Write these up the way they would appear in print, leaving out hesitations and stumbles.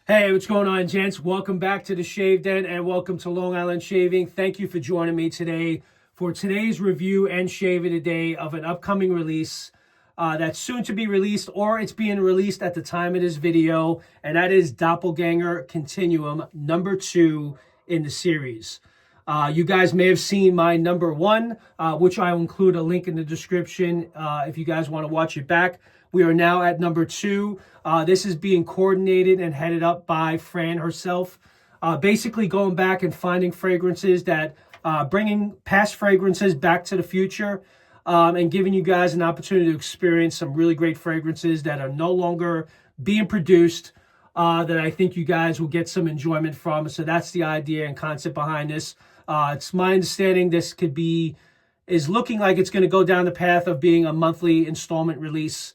Hey, what's going on, gents? Welcome back to the Shave Den and welcome to Long Island Shaving. Thank you for joining me today for today's review and shave of the day of an upcoming release that's soon to be released, or it's being released at the time of this video, and that is Doppelgänger Continuum number 2 in the series. You guys may have seen my number 1, which I will include a link in the description if you guys want to watch it back. We are now at number 2. This is being coordinated and headed up by Fran herself. Basically going back and finding fragrances that bringing past fragrances back to the future and giving you guys an opportunity to experience some really great fragrances that are no longer being produced that I think you guys will get some enjoyment from. So that's the idea and concept behind this. It's my understanding this is looking like it's going to go down the path of being a monthly installment release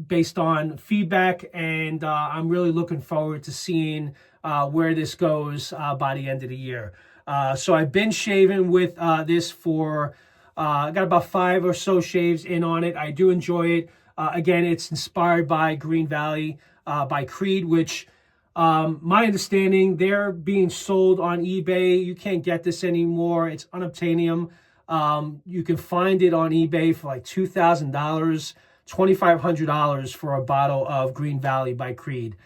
based on feedback, and I'm really looking forward to seeing where this goes by the end of the year. So I've been shaving with this for, I got about 5 or so shaves in on it. I do enjoy it. Again, it's inspired by Green Valley by Creed, which my understanding, they're being sold on eBay. You can't get this anymore. It's unobtainium. You can find it on eBay for like $2,000. $2,500 for a bottle of Green Valley by Creed.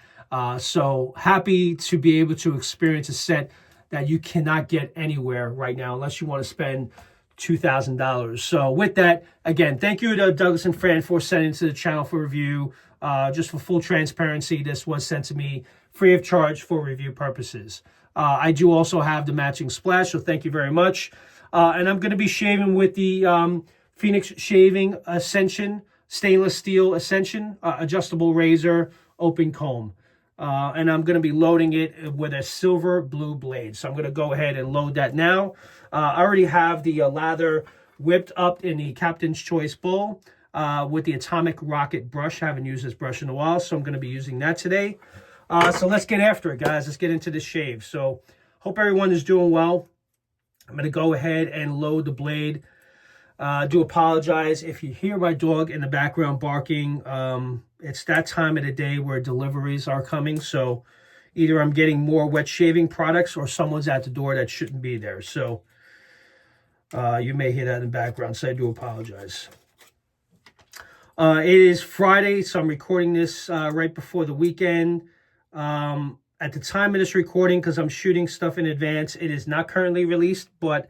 So happy to be able to experience a set that you cannot get anywhere right now unless you want to spend $2,000. So with that, again, thank you to Douglas and Fran for sending it to the channel for review. Just for full transparency, this was sent to me free of charge for review purposes. I do also have the matching splash, so thank you very much. And I'm going to be shaving with the Phoenix Shaving Ascension stainless steel Ascension adjustable razor open comb, and I'm going to be loading it with a silver blue blade. So I'm going to go ahead and load that now. I already have the lather whipped up in the Captain's Choice bowl with the Atomic Rocket brush. I haven't used this brush in a while, so I'm going to be using that today. So let's get after it, guys. Let's get into this shave. So hope everyone is doing well. I'm going to go ahead and load the blade. Do apologize if you hear my dog in the background barking. It's that time of the day where deliveries are coming, so either I'm getting more wet shaving products or someone's at the door that shouldn't be there. So you may hear that in the background, so I do apologize. It is Friday, so I'm recording this right before the weekend. At the time of this recording, because I'm shooting stuff in advance, it is not currently released, but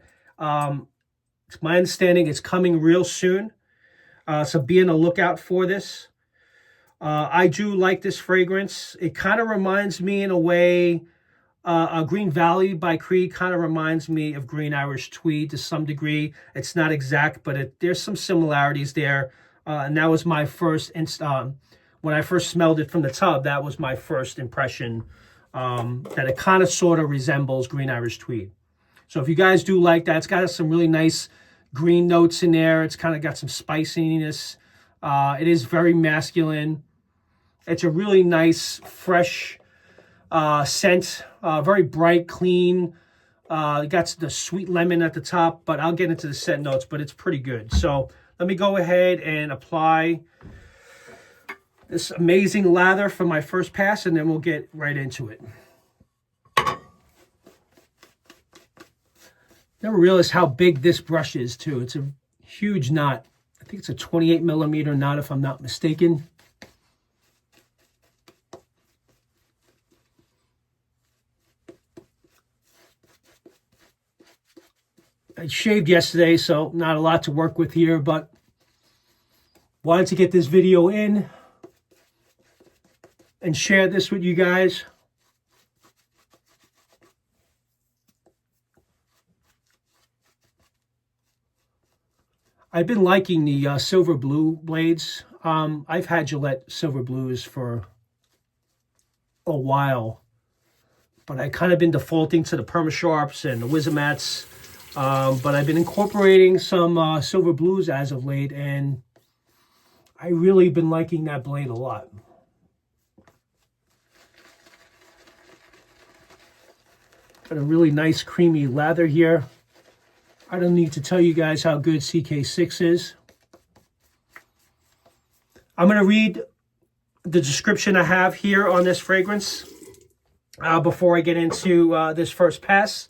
it's my understanding it's coming real soon. So be on the lookout for this. I do like this fragrance. It kind of reminds me in a way, Green Valley by Creed kind of reminds me of Green Irish Tweed to some degree. It's not exact, but there's some similarities there. And that was my first, when I first smelled it from the tub, that was my first impression, that it kind of sort of resembles Green Irish Tweed. So if you guys do like that, it's got some really nice green notes in there. It's kind of got some spiciness. It is very masculine. It's a really nice, fresh scent. Very bright, clean. Got the sweet lemon at the top, but I'll get into the scent notes, but it's pretty good. So let me go ahead and apply this amazing lather for my first pass, and then we'll get right into it. Never realized how big this brush is too. It's a huge knot. I think it's a 28 millimeter knot if I'm not mistaken. I shaved yesterday, so not a lot to work with here, but wanted to get this video in and share this with you guys. I've been liking the silver blue blades. I've had Gillette silver blues for a while, but I kind of been defaulting to the Perma-Sharps and the Wizamats. But I've been incorporating some silver blues as of late, and I really been liking that blade a lot. Got a really nice creamy lather here. I don't need to tell you guys how good CK6 is. I'm going to read the description I have here on this fragrance. before I get into this first pass.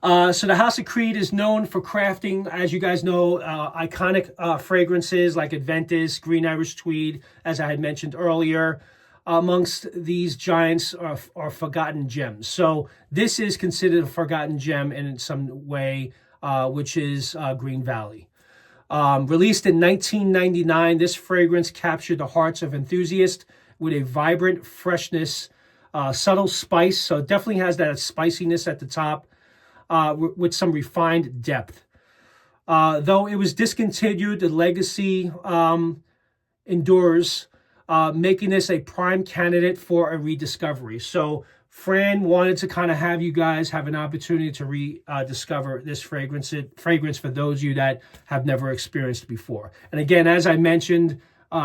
So the House of Creed is known for crafting, as you guys know, iconic fragrances like Aventus, Green Irish Tweed, as I had mentioned earlier. Amongst these giants are forgotten gems. So this is considered a forgotten gem in some way, which is Green Valley. Released in 1999, this fragrance captured the hearts of enthusiasts with a vibrant freshness, subtle spice. So it definitely has that spiciness at the top, with some refined depth. Though it was discontinued, the legacy endures, making this a prime candidate for a rediscovery. So Fran wanted to kind of have you guys have an opportunity to rediscover this fragrance for those of you that have never experienced it before. And again, as I mentioned,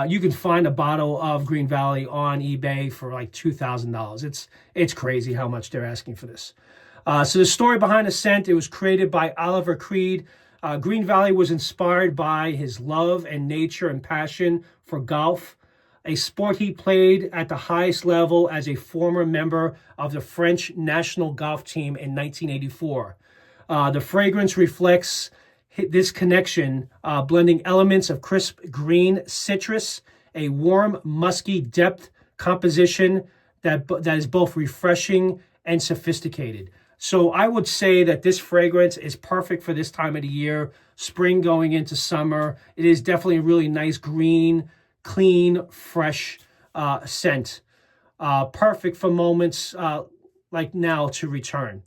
you can find a bottle of Green Valley on eBay for like $2,000. It's crazy how much they're asking for this. So the story behind the scent, it was created by Olivier Creed. Green Valley was inspired by his love and nature and passion for golf, a sport he played at the highest level as a former member of the French national golf team in 1984. The fragrance reflects this connection, blending elements of crisp green citrus, a warm, musky depth composition that is both refreshing and sophisticated. So I would say that this fragrance is perfect for this time of the year, spring going into summer. It is definitely a really nice green, clean, fresh scent. Perfect for moments like now to return.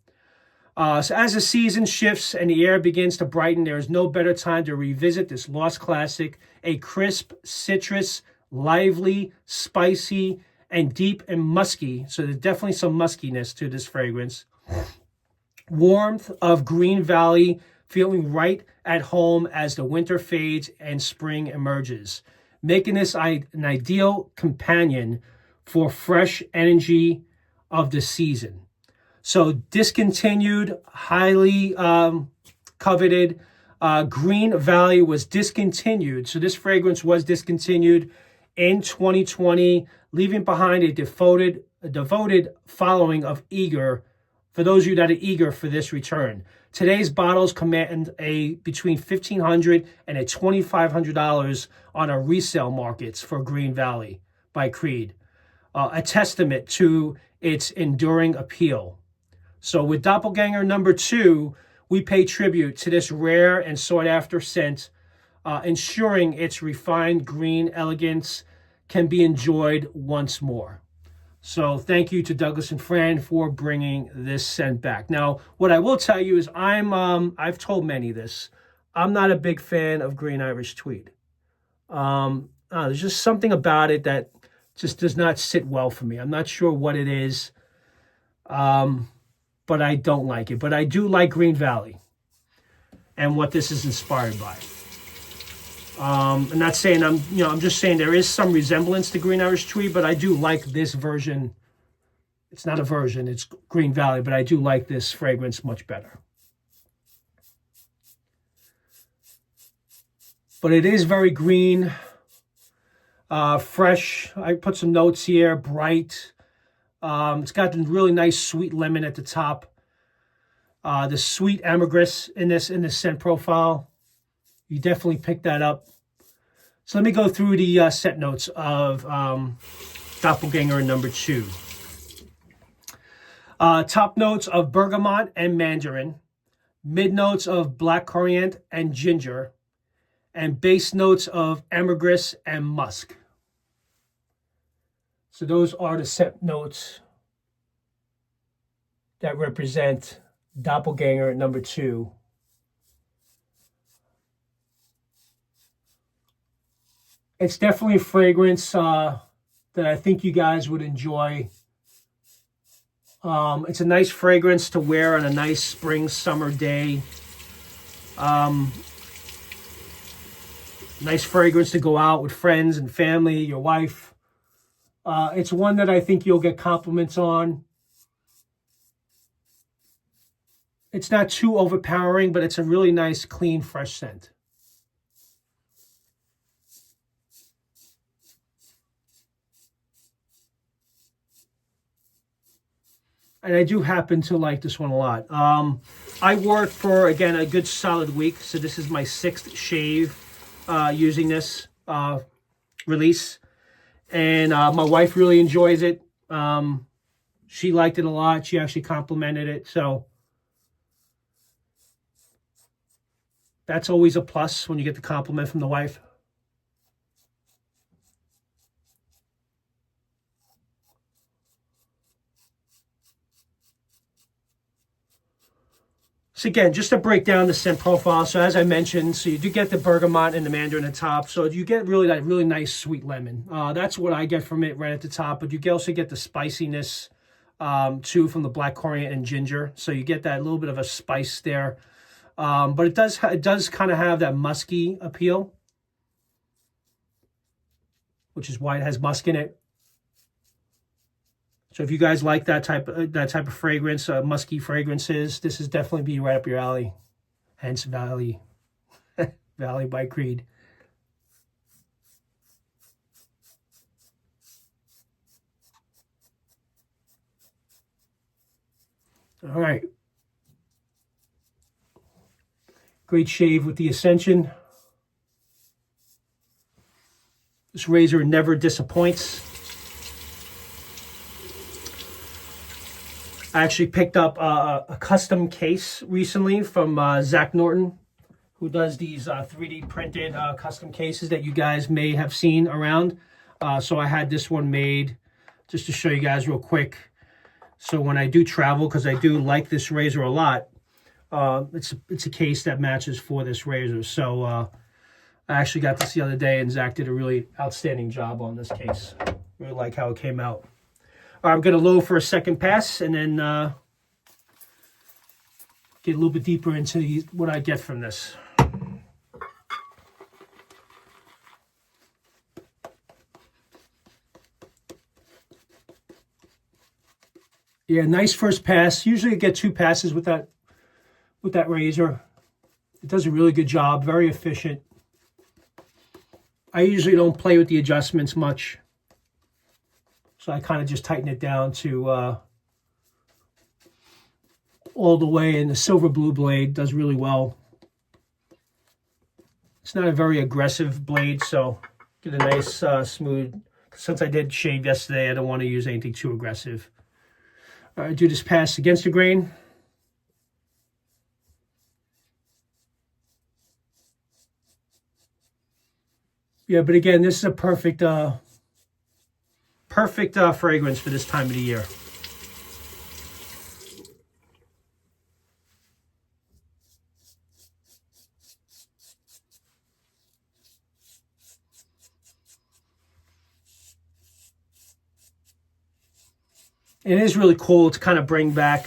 So as the season shifts and the air begins to brighten, there is no better time to revisit this lost classic. A crisp, citrus, lively, spicy, and deep and musky. So there's definitely some muskiness to this fragrance. Warmth of Green Valley, feeling right at home as the winter fades and spring emerges, making this an ideal companion for fresh energy of the season. So discontinued, highly coveted. Green Valley was discontinued. So this fragrance was discontinued in 2020, leaving behind a devoted following of for those of you that are eager for this return. Today's bottles command between $1,500 and $2,500 on our resale markets for Green Valley by Creed, a testament to its enduring appeal. So with Doppelgänger number 2, we pay tribute to this rare and sought-after scent, ensuring its refined green elegance can be enjoyed once more. So thank you to Douglas and Fran for bringing this scent back. Now, what I will tell you is I've told many this. I'm not a big fan of Green Irish Tweed. There's just something about it that just does not sit well for me. I'm not sure what it is, but I don't like it. But I do like Green Valley and what this is inspired by. I'm not saying I'm just saying there is some resemblance to Green Irish Tweed, but I do like this version. It's not a version, it's Green Valley, but I do like this fragrance much better. But it is very green, fresh. I put some notes here, bright. It's got the really nice sweet lemon at the top. The sweet ambergris in this scent profile. You definitely pick that up. So let me go through the scent notes of Doppelgänger number 2. Top notes of bergamot and mandarin. Mid notes of black currant and ginger. And base notes of ambergris and musk. So those are the scent notes that represent Doppelgänger number 2. It's definitely a fragrance that I think you guys would enjoy. It's a nice fragrance to wear on a nice spring, summer day. Nice fragrance to go out with friends and family, your wife. It's one that I think you'll get compliments on. It's not too overpowering, but it's a really nice, clean, fresh scent. And I do happen to like this one a lot. I worked for, again, a good solid week. So this is my 6th shave using this release. And my wife really enjoys it. She liked it a lot. She actually complimented it. So that's always a plus when you get the compliment from the wife. So again, just to break down the scent profile. So as I mentioned, so you do get the bergamot and the mandarin at the top. So you get really that really nice sweet lemon. That's what I get from it right at the top. But you also get the spiciness too from the black coriander and ginger. So you get that little bit of a spice there. But it does kind of have that musky appeal, which is why it has musk in it. So if you guys like that type of fragrance, musky fragrances, this is definitely be right up your alley. Hence Valley by Creed. All right. Great shave with the Ascension. This razor never disappoints. I actually picked up a custom case recently from Zach Norton, who does these 3D printed custom cases that you guys may have seen around. So I had this one made just to show you guys real quick. So when I do travel, because I do like this razor a lot, it's a case that matches for this razor. So I actually got this the other day, and Zach did a really outstanding job on this case. Really like how it came out. I'm going to load for a second pass and then get a little bit deeper into what I get from this. Yeah, nice first pass. Usually I get 2 passes with that razor. It does a really good job, very efficient. I usually don't play with the adjustments much. So I kind of just tighten it down to all the way, and the silver blue blade does really well. It's not a very aggressive blade, so get a nice smooth. Since I did shave yesterday, I don't want to use anything too aggressive. All right, do this pass against the grain. Yeah, but again, this is a perfect fragrance for this time of the year. It is really cool to kind of bring back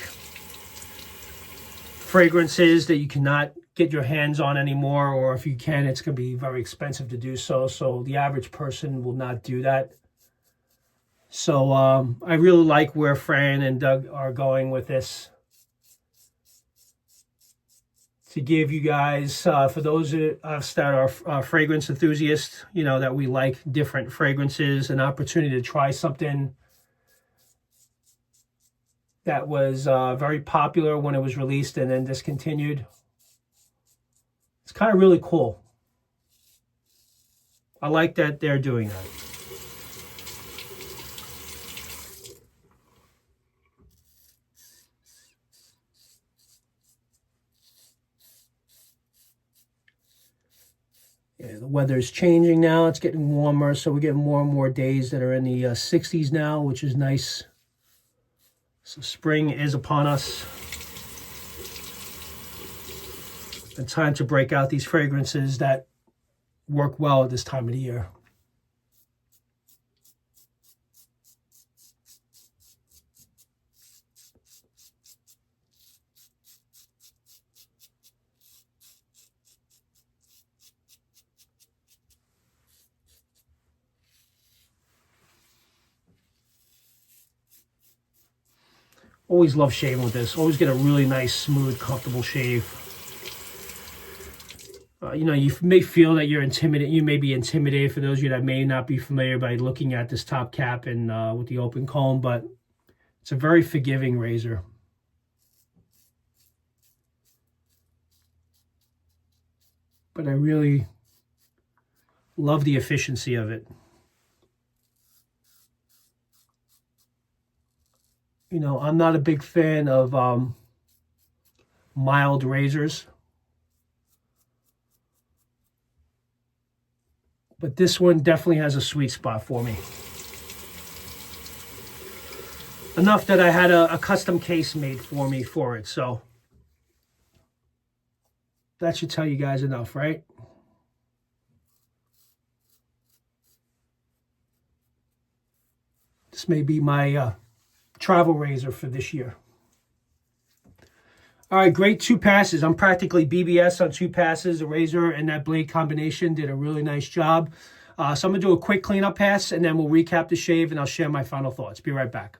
fragrances that you cannot get your hands on anymore, or if you can, it's going to be very expensive to do so. So the average person will not do that. So I really like where Fran and Doug are going with this. To give you guys, for those of us that are fragrance enthusiasts, you know, that we like different fragrances, an opportunity to try something that was very popular when it was released and then discontinued. It's kind of really cool. I like that they're doing that. Yeah, the weather's changing now. It's getting warmer, so we're getting more and more days that are in the 60s now, which is nice. So spring is upon us. And time to break out these fragrances that work well at this time of the year. Always love shaving with this. Always get a really nice, smooth, comfortable shave. You know, you may feel that you're intimidated. You may be intimidated, for those of you that may not be familiar, by looking at this top cap and with the open comb, but It's a very forgiving razor. But I really love the efficiency of it. You know, I'm not a big fan of mild razors. But this one definitely has a sweet spot for me. Enough that I had a custom case made for me for it, so that should tell you guys enough, right? This may be my travel razor for this year. All right, great 2 passes. I'm practically BBS on 2 passes. The razor and that blade combination did a really nice job. So I'm going to do a quick cleanup pass, and then we'll recap the shave, and I'll share my final thoughts. Be right back.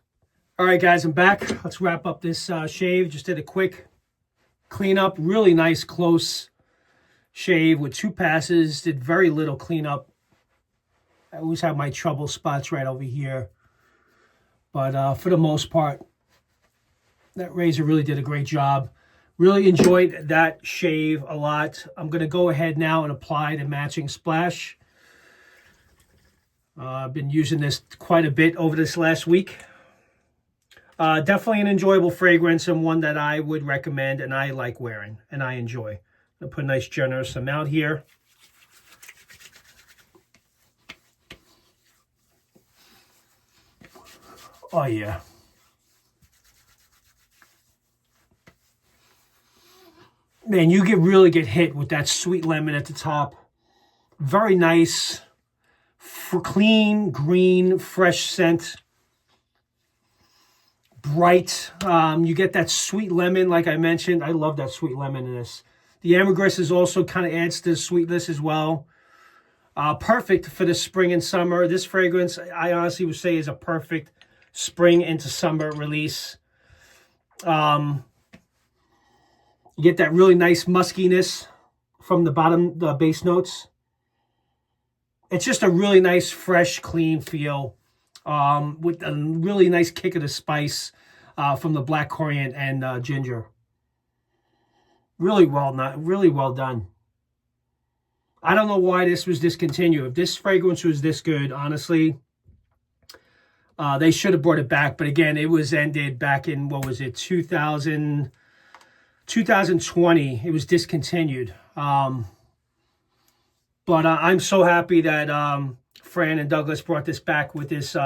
All right, guys, I'm back. Let's wrap up this shave. Just did a quick cleanup. Really nice, close shave with 2 passes. Did very little cleanup. I always have my trouble spots right over here. But for the most part, that razor really did a great job. Really enjoyed that shave a lot. I'm going to go ahead now and apply the matching splash. I've been using this quite a bit over this last week. Definitely an enjoyable fragrance and one that I would recommend and I like wearing and I enjoy. I'll put a nice generous amount here. Oh yeah. Man, you really get hit with that sweet lemon at the top. Very nice, clean, green, fresh scent. Bright. You get that sweet lemon, like I mentioned. I love that sweet lemon in this. The ambergris is also kind of adds to the sweetness as well. Perfect for the spring and summer. This fragrance, I honestly would say, is a perfect spring into summer release. You get that really nice muskiness from the bottom, the base notes. It's just a really nice, fresh, clean feel. With a really nice kick of the spice from the black coriander and ginger. Really well done. I don't know why this was discontinued. If this fragrance was this good, honestly, they should have brought it back. But again, it was ended back in, what was it, 2020. It was discontinued. But I'm so happy that Fran and Douglas brought this back with this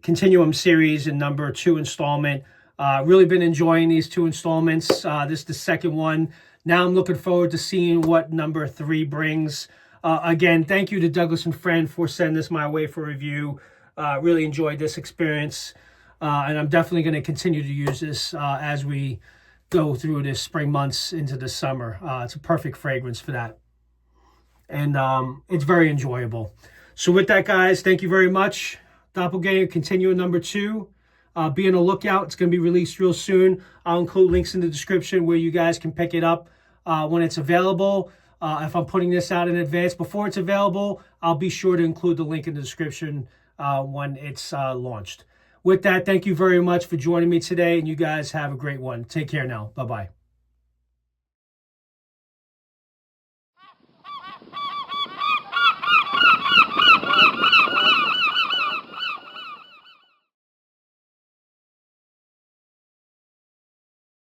Continuum series and number 2 installment. Really been enjoying these 2 installments. This is the second one. Now I'm looking forward to seeing what number 3 brings. Again, thank you to Douglas and Fran for sending this my way for review. Really enjoyed this experience. And I'm definitely going to continue to use this as we go through this spring months into the summer. It's a perfect fragrance for that. And it's very enjoyable. So with that, guys, thank you very much. Doppelgänger Continuum number 2. Be on the lookout. It's going to be released real soon. I'll include links in the description where you guys can pick it up when it's available. If I'm putting this out in advance before it's available, I'll be sure to include the link in the description when it's launched. With that, thank you very much for joining me today, and you guys have a great one. Take care now. Bye-bye.